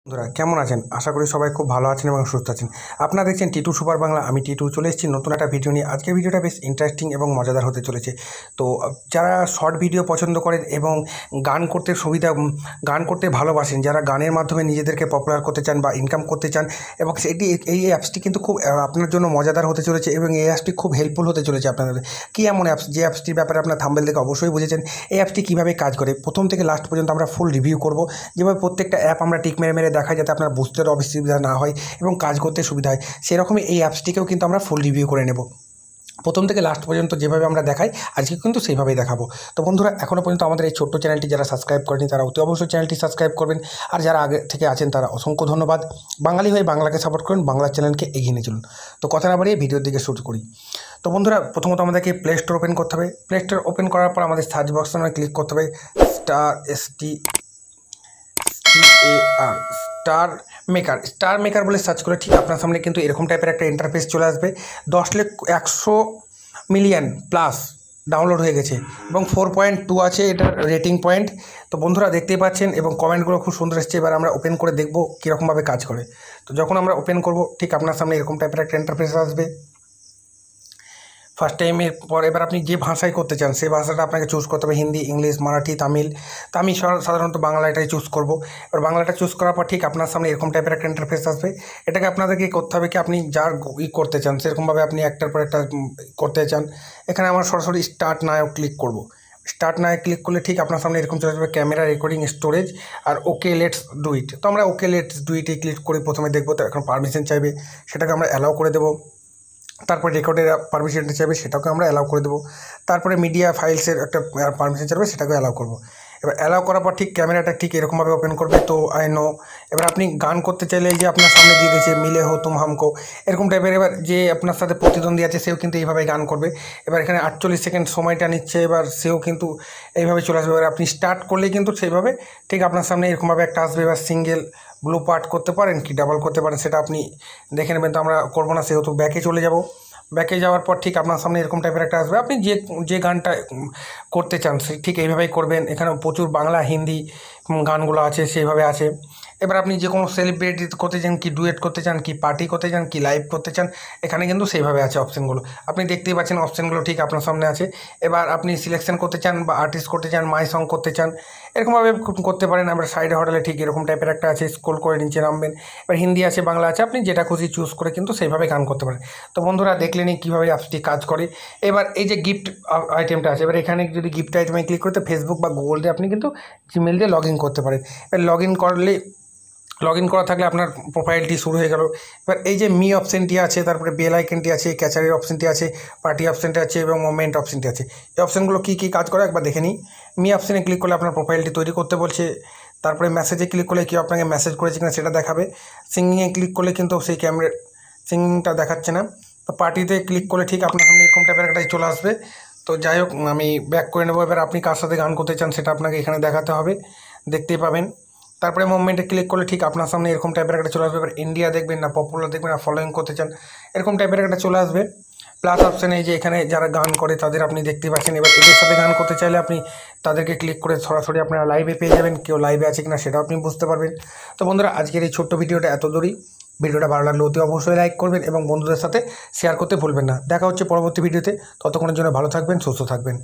বন্ধুরা কেমন আছেন? আশা করি সবাই খুব ভালো আছেন এবং সুস্থ আছেন। আপনারা দেখছেন টিটু সুপার বাংলা। আমি টিটু চলে এসেছি নতুন একটা ভিডিও নিয়ে। আজকের ভিডিওটা বেশ ইন্টারেস্টিং এবং মজাদার হতে চলেছে। তো যারা শর্ট ভিডিও পছন্দ করেন এবং গান করতে ভালোবাসেন, যারা গানের মাধ্যমে নিজেদেরকে পপুলার করতে চান বা ইনকাম করতে চান, এবং এই অ্যাপসটি কিন্তু খুব আপনার জন্য মজাদার হতে চলেছে এবং এই অ্যাপসটি খুব হেল্পফুল হতে চলেছে আপনাদের। কী এমন অ্যাপস, যে অ্যাপসটির ব্যাপারে আপনার থাম্বনেল দেখে অবশ্যই বুঝেছেন। এই অ্যাপসটি কীভাবে কাজ করে প্রথম থেকে লাস্ট পর্যন্ত আমরা ফুল রিভিউ করব। যেভাবে প্রত্যেকটা অ্যাপ আমরা টিক মেরে মেরে দেখাই যাতে আপনার বুঝতে অসুবিধা না হয় এবং কাজ করতে সুবিধা হয়, সেরকমই এই অ্যাপসটিকেও কিন্তু আমরা ফুল রিভিউ করে নেব। প্রথম থেকে লাস্ট পর্যন্ত যেভাবে আমরা দেখাই আজকে কিন্তু সেইভাবেই দেখাবো। তো বন্ধুরা, এখনও পর্যন্ত আমাদের এই ছোট্ট চ্যানেলটি যারা সাবস্ক্রাইব করেনি তারা অতি অবশ্যই চ্যানেলটি সাবস্ক্রাইব করবেন। আর যারা আগে থেকে আছেন তারা অসংখ্য ধন্যবাদ। বাঙালি হয়ে বাংলাকে সাপোর্ট করুন, বাংলা চ্যানেলকে এগিয়ে নিয়ে চলুন। তো কথা না বাড়িয়ে ভিডিওর দিকে শুরু করি। তো বন্ধুরা, প্রথমত আমাদেরকে প্লে স্টোর ওপেন করতে হবে। প্লে স্টোর ওপেন করার পর আমাদের সার্চ বক্সে ক্লিক করতে হবে স্টার মেকার বলে সার্চ করে ঠিক আপনার সামনে কিন্তু এরকম টাইপের একটা ইন্টারফেস চলে আসবে। 100 মিলিয়ন প্লাস ডাউনলোড হয়ে গেছে এবং 4.2 আছে এটার রেটিং পয়েন্ট। তো বন্ধুরা দেখতেই পাচ্ছেন এবং কমেন্টগুলো খুব সুন্দর এসছে। এবার আমরা ওপেন করে দেখব কীরকমভাবে কাজ করে। তো যখন আমরা ওপেন করব ঠিক আপনার সামনে এরকম টাইপের একটা ইন্টারফেস আসবে। ফার্স্ট টাইমের পর এবার আপনি যে ভাষায় করতে চান সেই ভাষাটা আপনাকে চুজ করতে হবে, হিন্দি, ইংলিশ, মারাঠি, তামিল। তো আমি সাধারণত বাংলাটাই চুজ করব। এবার বাংলাটা চুজ করার পর ঠিক আপনার সামনে এরকম টাইপের একটা ইন্টারফেস আসবে। এটাকে আপনাদেরকে করতে হবে কি আপনি যার করতে চান সেরকমভাবে আপনি একটার পর একটা করতে চান। এখানে আমার সরাসরি স্টার্ট নাও ক্লিক করব। স্টার্ট নাও ক্লিক করলে ঠিক আপনার সামনে এরকম চলে আসবে ক্যামেরা, রেকর্ডিং, স্টোরেজ আর ওকে লেটস ডু ইট। তো আমরা ওকে লেটস ডু ইটে ক্লিক করে প্রথমে দেখবো। তো এখন পারমিশন চাইবে, সেটাকে আমরা অ্যালাউ করে দেবো। তারপরে রেকর্ডের পারমিশনটা চাইবে, সেটাকে আমরা অ্যালাউ করে দেবো। তারপরে মিডিয়া ফাইলসের একটা পারমিশন চাইবে, সেটাকে অ্যালাউ করবো। এবার অ্যালাউ করার পর ঠিক ক্যামেরাটা ঠিক এরকমভাবে ওপেন করবে। তো আই নো। এবার আপনি গান করতে চাইলে এই যে আপনার সামনে দিয়ে দিয়েছে মিলে হো তুম হামকো এরকম টাইপের। এবার যে আপনার সাথে প্রতিদ্বন্দ্বী আছে সেও কিন্তু এইভাবে গান করবে। এবার এখানে 48 সেকেন্ড সময়টা নিচ্ছে, এবার সেও কিন্তু এইভাবে চলে আসবে। এবার আপনি স্টার্ট করলেই কিন্তু সেইভাবে ঠিক আপনার সামনে এরকমভাবে একটা আসবে। এবার সিঙ্গেল ব্লু পার্ট করতে পারেন কি ডাবল করতে পারেন সেটা আপনি দেখে নেবেন। তো আমরা করবো না, সেহেতু ব্যাকে চলে যাব। ব্যাকে যাওয়ার পর ঠিক আপনার সামনে এরকম টাইপের একটা আসবে। আপনি যে গানটা করতে চান ঠিক এইভাবেই করবেন। এখানে প্রচুর বাংলা, হিন্দি গানগুলো আছে, সেইভাবে আছে। এবার আপনি যে কোনো সেলিব্রিটি করতে চান, কি ডুয়েট করতে চান, কি পার্টি করতে চান, কি লাইভ করতে চান, এখানে কিন্তু সেইভাবে আছে অপশানগুলো। আপনি দেখতেই পাচ্ছেন অপশানগুলো ঠিক আপনার সামনে আছে। এবার আপনি সিলেকশন করতে চান বা আর্টিস্ট করতে চান, মাই সং করতে চান, এরকমভাবে করতে পারেন। আমরা সাইডে হোটেলে ঠিক এরকম টাইপের একটা আছে, স্ক্রল করে নিচে নামবেন। এবার হিন্দি আছে, বাংলা আছে, আপনি যেটা খুশি চুজ করে কিন্তু সেইভাবে গান করতে পারেন। তো বন্ধুরা দেখলেনই কীভাবে অ্যাপসটি কাজ করে। এবার এই যে গিফট আইটেমটা আছে, এবার এখানে যদি গিফট আইটেমে ক্লিক করতে ফেসবুক বা গুগল দিয়ে আপনি কিন্তু জিমেল দিয়ে লগ ইন করতে পারেন। এবার লগ ইন করা থাকলে আপনার প্রোফাইলটি শুরু হয়ে গেল। এবার এই যে মি অপশানটি আছে, তারপরে বেল আইকনটি আছে, ক্যাচারের অপশানটি আছে, পার্টি অপশানটি আছে এবং মোমেন্ট অপশানটি আছে। এই অপশানগুলো কী কী কাজ করে একবার দেখে নিই। মি অপশানে ক্লিক করলে আপনার প্রোফাইলটি তৈরি করতে বলছে। তারপরে মেসেজে ক্লিক করলে কেউ আপনাকে মেসেজ করেছে কিনা সেটা দেখাবে। সিঙ্গিংয়ে ক্লিক করলে কিন্তু সেই সিঙ্গিংটা দেখাচ্ছে না। তো পার্টিতে ক্লিক করলে ঠিক আপনার সামনে এরকম টাইপের একটা চলে আসবে। তো যাই হোক, আমি ব্যাক করে নেবো। এবার আপনি কার সাথে গান করতে চান সেটা আপনাকে এখানে দেখাতে হবে, দেখতেই পাবেন। তারপরে মুভমেন্টে ক্লিক করলে ঠিক আপনার সামনে এরকম টাইপের একটা চলে আসবে। এবার ইন্ডিয়া দেখবেন না পপুলার দেখবেন না ফলোয়িং করতে চান, এরকম টাইপের একটা চলে আসবে। প্লাস অপশানে যে এখানে যারা গান করে তাদের আপনি দেখতে পাচ্ছেন। এবার এদের সাথে গান করতে চাইলে আপনি তাদেরকে ক্লিক করে সরাসরি আপনারা লাইভে পেয়ে যাবেন, কেউ লাইভে আছে কিনা সেটাও আপনি বুঝতে পারবেন। তো বন্ধুরা, আজকের এই ছোট্ট ভিডিওটা এত দূরই। ভিডিওটা ভালো লাগলে অতি অবশ্যই লাইক করবেন এবং বন্ধুদের সাথে শেয়ার করতে ভুলবেন না। দেখা হচ্ছে পরবর্তী ভিডিওতে। ততক্ষণের জন্য ভালো থাকবেন, সুস্থ থাকবেন।